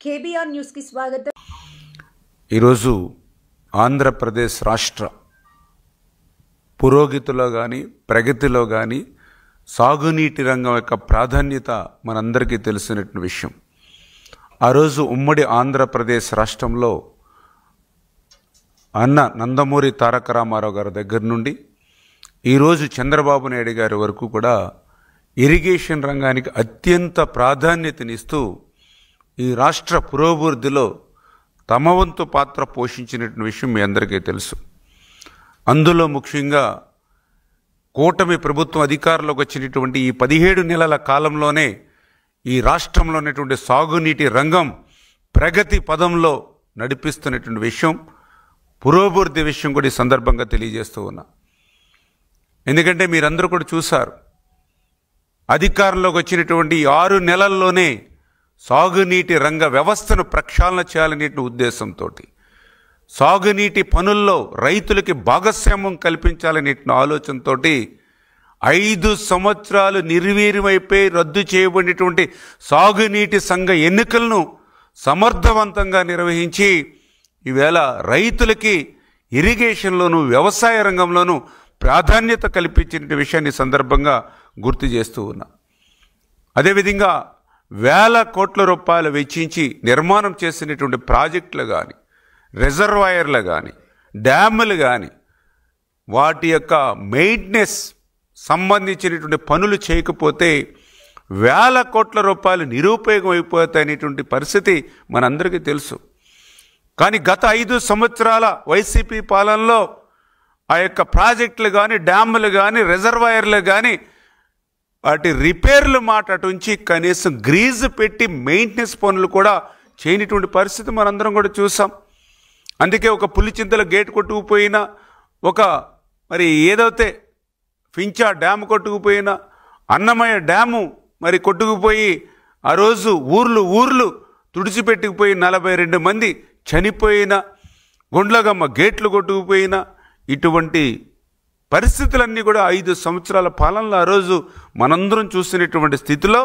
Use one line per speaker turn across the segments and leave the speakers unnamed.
KBR news కి స్వాగతం.
ఈరోజు ఆంధ్రప్రదేశ్ రాష్ట్ర పురోగతిలో కానీ ప్రగతిలో కానీ సాగునీటి రంగం యొక్క ప్రాధాన్యత మనందరికీ తెలిసినటువంటి విషయం. ఆ రోజు ఉమ్మడి ఆంధ్రప్రదేశ్ రాష్ట్రంలో అన్న నందమూరి తారక రామారావు గారి దగ్గర నుండి ఈరోజు చంద్రబాబు నాయుడు గారి వరకు కూడా ఇరిగేషన్ రంగానికి అత్యంత ప్రాధాన్యతనిస్తూ ఈ రాష్ట్ర పురోభివృద్ధిలో తమ వంతు పాత్ర పోషించినటువంటి విషయం మీ అందరికీ తెలుసు. అందులో ముఖ్యంగా కూటమి ప్రభుత్వం అధికారంలోకి వచ్చినటువంటి ఈ 17 నెలల కాలంలోనే ఈ రాష్ట్రంలో ఉన్నటువంటి సాగునీటి రంగం ప్రగతి పదంలో నడిపిస్తున్నటువంటి విషయం, పురోభివృద్ధి విషయం కూడా ఈ సందర్భంగా తెలియజేస్తూ ఉన్నా. ఎందుకంటే మీరందరూ కూడా చూశారు, అధికారంలోకి వచ్చినటువంటి 6 నెలల్లోనే సాగునీటి రంగ వ్యవస్థను ప్రక్షాళన చేయాలనే ఉద్దేశంతో, సాగునీటి పనుల్లో రైతులకి భాగస్వామ్యం కల్పించాలనే ఆలోచనతో 5 సంవత్సరాలు నిర్వీర్యమైపోయి రద్దు చేయబడినటువంటి సాగునీటి సంఘ ఎన్నికలను సమర్థవంతంగా నిర్వహించి ఈవేళ రైతులకి ఇరిగేషన్లోను వ్యవసాయ రంగంలోనూ ప్రాధాన్యత కల్పించిన విషయాన్ని సందర్భంగా గుర్తు చేస్తూ ఉన్నా. అదేవిధంగా వేల కోట్ల రూపాయలు వెచ్చించి నిర్మాణం చేసినటువంటి ప్రాజెక్టులు కానీ, రిజర్వాయర్లు కానీ, డ్యాములు కానీ, వాటి యొక్క మెయింటెనెన్స్ సంబంధించినటువంటి పనులు చేయకపోతే వేల కోట్ల రూపాయలు నిరుపయోగం అయిపోతాయనేటువంటి పరిస్థితి మనందరికీ తెలుసు. కానీ గత 5 సంవత్సరాల వైసీపీ పాలనలో ఆ యొక్క ప్రాజెక్టులు కానీ, డ్యాములు కానీ, రిజర్వాయర్లు కానీ వాటి రిపేర్లు మాట అటుంచి కనీసం గ్రీజు పెట్టి మెయింటెనెన్స్ పనులు కూడా చేయనటువంటి పరిస్థితి మనందరం కూడా చూసాం. అందుకే ఒక పులిచింతల గేట్ కొట్టుకుపోయినా, ఒక మరి ఏదైతే ఫించా డ్యాము కొట్టుకుపోయినా, అన్నమయ్య డ్యాము మరి కొట్టుకుపోయి ఆ రోజు ఊర్లు తుడిచిపెట్టుకుపోయి 42 మంది చనిపోయిన, గుండ్లగమ్మ గేట్లు కొట్టుకుపోయినా, ఇటువంటి పరిస్థితులన్నీ కూడా 5 సంవత్సరాల పాలనలో ఆ రోజు మనందరం చూసినటువంటి స్థితిలో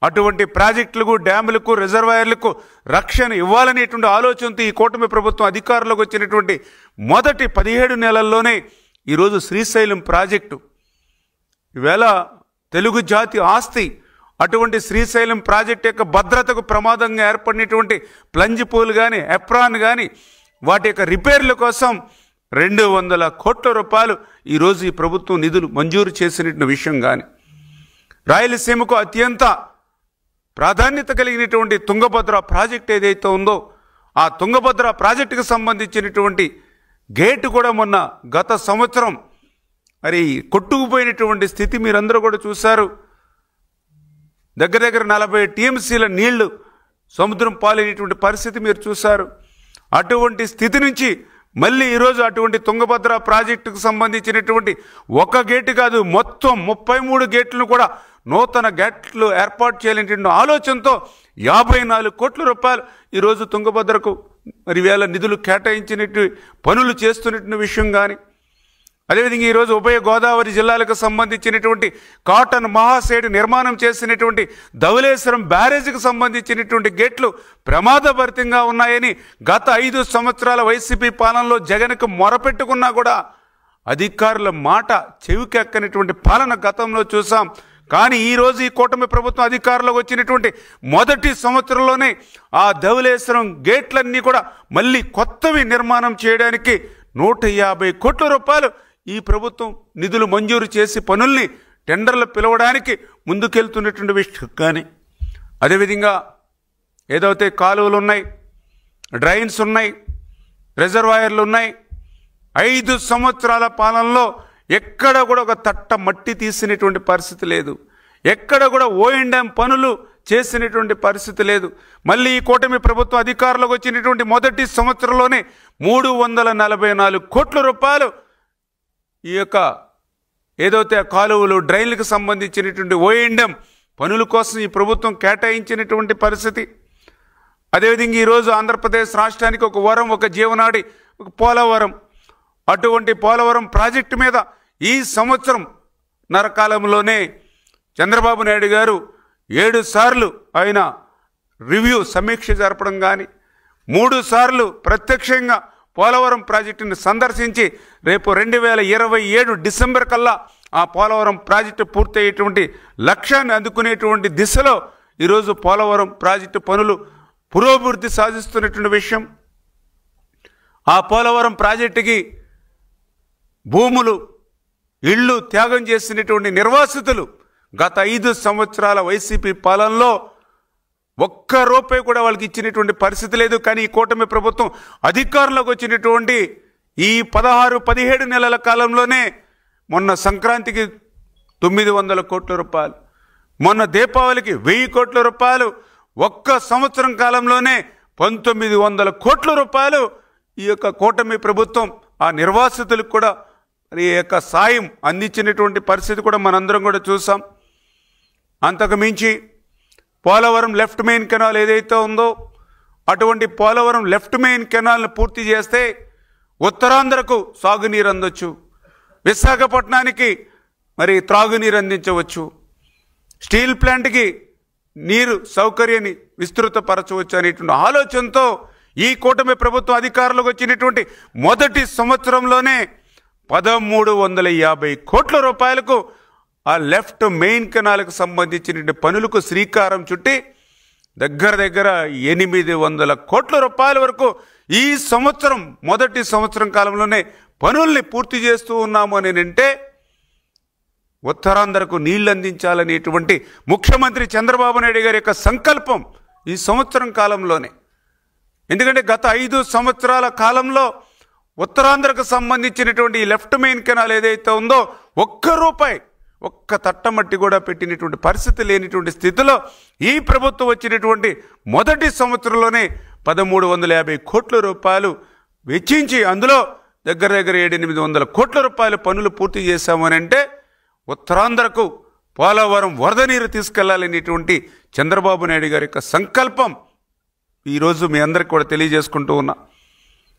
అటువంటి ప్రాజెక్టులకు, డ్యాములకు, రిజర్వాయర్లకు రక్షణ ఇవ్వాలనేటువంటి ఆలోచనతో ఈ కూటమి ప్రభుత్వం అధికారంలోకి వచ్చినటువంటి మొదటి 17 నెలల్లోనే ఈరోజు శ్రీశైలం ప్రాజెక్టు ఈవేళ తెలుగు జాతి ఆస్తి. అటువంటి శ్రీశైలం ప్రాజెక్టు యొక్క భద్రతకు ప్రమాదంగా ఏర్పడినటువంటి ప్లంజ్ పూల్ కానీ, ఎప్రాన్ కానీ వాటి యొక్క రిపేర్ల కోసం 200 కోట్ల రూపాయలు ఈరోజు ఈ ప్రభుత్వం నిధులు మంజూరు చేసినటువంటి విషయం కానీ, రాయలసీమకు అత్యంత ప్రాధాన్యత కలిగినటువంటి తుంగభద్ర ప్రాజెక్ట్ ఏదైతే ఉందో ఆ తుంగభద్ర ప్రాజెక్టుకు సంబంధించినటువంటి గేటు కూడా మొన్న గత సంవత్సరం మరి కొట్టుకుపోయినటువంటి స్థితి మీరందరూ కూడా చూశారు. దగ్గర 40 టీఎంసీల నీళ్లు సముద్రం పాలైనటువంటి పరిస్థితి మీరు చూశారు. అటువంటి స్థితి నుంచి మళ్ళీ ఈరోజు అటువంటి తుంగభద్ర ప్రాజెక్టుకు సంబంధించినటువంటి ఒక గేటు కాదు, మొత్తం 33 గేట్లను కూడా నూతన గేట్లు ఏర్పాటు చేయాలనేటువంటి ఆలోచనతో 54 కోట్ల రూపాయలు ఈరోజు తుంగభద్రకు మరి వేల నిధులు కేటాయించినట్టు పనులు చేస్తున్నటువంటి విషయం కానీ, అదేవిధంగా ఈరోజు ఉభయ గోదావరి జిల్లాలకు సంబంధించినటువంటి కాటన్ మహాసేడు నిర్మాణం చేసినటువంటి ధవళేశ్వరం బ్యారేజీకి సంబంధించినటువంటి గేట్లు ప్రమాదభరితంగా ఉన్నాయని గత 5 సంవత్సరాల వైసీపీ పాలనలో జగన్కు మొరపెట్టుకున్నా కూడా అధికారుల మాట చెవికెక్కనటువంటి పాలన గతంలో చూసాం. కానీ ఈరోజు ఈ కూటమి ప్రభుత్వం అధికారంలోకి వచ్చినటువంటి మొదటి సంవత్సరంలోనే ఆ ధవళేశ్వరం గేట్లన్నీ కూడా మళ్ళీ కొత్తవి నిర్మాణం చేయడానికి 150 కోట్ల రూపాయలు ఈ ప్రభుత్వం నిధులు మంజూరు చేసి పనుల్ని టెండర్లు పిలవడానికి ముందుకెళ్తున్నటువంటి విషయం కానీ, అదేవిధంగా ఏదైతే కాలువలు ఉన్నాయి, డ్రైన్స్ ఉన్నాయి, రిజర్వాయర్లు ఉన్నాయి, 5 సంవత్సరాల పాలనలో ఎక్కడ కూడా ఒక తట్ట మట్టి తీసినటువంటి పరిస్థితి లేదు. ఎక్కడ కూడా O&M పనులు చేసినటువంటి పరిస్థితి లేదు. మళ్ళీ ఈ కూటమి ప్రభుత్వం అధికారంలోకి వచ్చినటువంటి మొదటి సంవత్సరంలోనే 344 కోట్ల రూపాయలు ఈ యొక్క ఏదైతే కాలువలు, డ్రైన్లకు సంబంధించినటువంటి O&M పనుల కోసం ఈ ప్రభుత్వం కేటాయించినటువంటి పరిస్థితి. అదేవిధంగా ఈరోజు ఆంధ్రప్రదేశ్ రాష్ట్రానికి ఒక వరం, ఒక జీవనాడి, ఒక పోలవరం. అటువంటి పోలవరం ప్రాజెక్టు మీద ఈ సంవత్సరం నరకాలంలోనే చంద్రబాబు నాయుడు గారు 7 సార్లు ఆయన రివ్యూ సమీక్ష జరపడం కానీ, 3 సార్లు ప్రత్యక్షంగా పోలవరం ప్రాజెక్టుని సందర్శించి రేపు 2027 డిసెంబర్ కల్లా ఆ పోలవరం ప్రాజెక్టు పూర్తయ్యేటువంటి లక్ష్యాన్ని అందుకునేటువంటి దిశలో ఈరోజు పోలవరం ప్రాజెక్టు పనులు పురోభివృద్ధి సాధిస్తున్నటువంటి విషయం. ఆ పోలవరం ప్రాజెక్టుకి భూములు, ఇళ్ళు త్యాగం చేసినటువంటి నిర్వాసితులు గత 5 సంవత్సరాల వైసీపీ పాలనలో ఒక్క రూపాయి కూడా వాళ్ళకి ఇచ్చినటువంటి పరిస్థితి లేదు. కానీ ఈ కూటమి ప్రభుత్వం అధికారంలోకి వచ్చినటువంటి ఈ 16-17 నెలల కాలంలోనే మొన్న సంక్రాంతికి 900 కోట్ల రూపాయలు, మొన్న దీపావళికి 1000 కోట్ల రూపాయలు, ఒక్క సంవత్సరం కాలంలోనే 1900 కోట్ల రూపాయలు ఈ యొక్క కూటమి ప్రభుత్వం ఆ నిర్వాసితులకు కూడా ఈ యొక్క సాయం అందించినటువంటి పరిస్థితి కూడా మనందరం కూడా చూసాం. అంతకు మించి పోలవరం లెఫ్ట్ మెయిన్ కెనాల్ ఏదైతే ఉందో అటువంటి పోలవరం లెఫ్ట్ మెయిన్ కెనాల్ని పూర్తి చేస్తే ఉత్తరాంధ్రకు సాగునీరు అందొచ్చు, విశాఖపట్నానికి మరి త్రాగునీరు అందించవచ్చు, స్టీల్ ప్లాంట్కి నీరు సౌకర్యాన్ని విస్తృతపరచవచ్చు అనేటువంటి ఆలోచనతో ఈ కూటమి ప్రభుత్వం అధికారంలోకి వచ్చినటువంటి మొదటి సంవత్సరంలోనే 1350 కోట్ల రూపాయలకు ఆ లెఫ్ట్ మెయిన్ కెనాల్కు సంబంధించిన పనులకు శ్రీకారం చుట్టి దగ్గర 800 కోట్ల రూపాయల వరకు ఈ సంవత్సరం మొదటి సంవత్సరం కాలంలోనే పనుల్ని పూర్తి చేస్తూ ఉన్నాము అని అంటే ఉత్తరాంధ్రకు నీళ్లు అందించాలనేటువంటి ముఖ్యమంత్రి చంద్రబాబు నాయుడు గారి యొక్క సంకల్పం ఈ సంవత్సరం కాలంలోనే. ఎందుకంటే గత 5 సంవత్సరాల కాలంలో ఉత్తరాంధ్రకు సంబంధించినటువంటి ఈ లెఫ్ట్ మెయిన్ కెనాల్ ఏదైతే ఉందో ఒక్క రూపాయి, ఒక్క తట్టమట్టి కూడా పెట్టినటువంటి పరిస్థితి లేనిటువంటి స్థితిలో ఈ ప్రభుత్వం వచ్చినటువంటి మొదటి సంవత్సరంలోనే 1350 కోట్ల రూపాయలు వెచ్చించి అందులో దగ్గర 700-800 కోట్ల రూపాయల పనులు పూర్తి చేశామని అంటే ఉత్తరాంధ్రకు పోలవరం వరద నీరు తీసుకెళ్లాలనేటువంటి చంద్రబాబు నాయుడు గారి యొక్క సంకల్పం ఈరోజు మీ అందరికి కూడా తెలియజేసుకుంటూ ఉన్నా.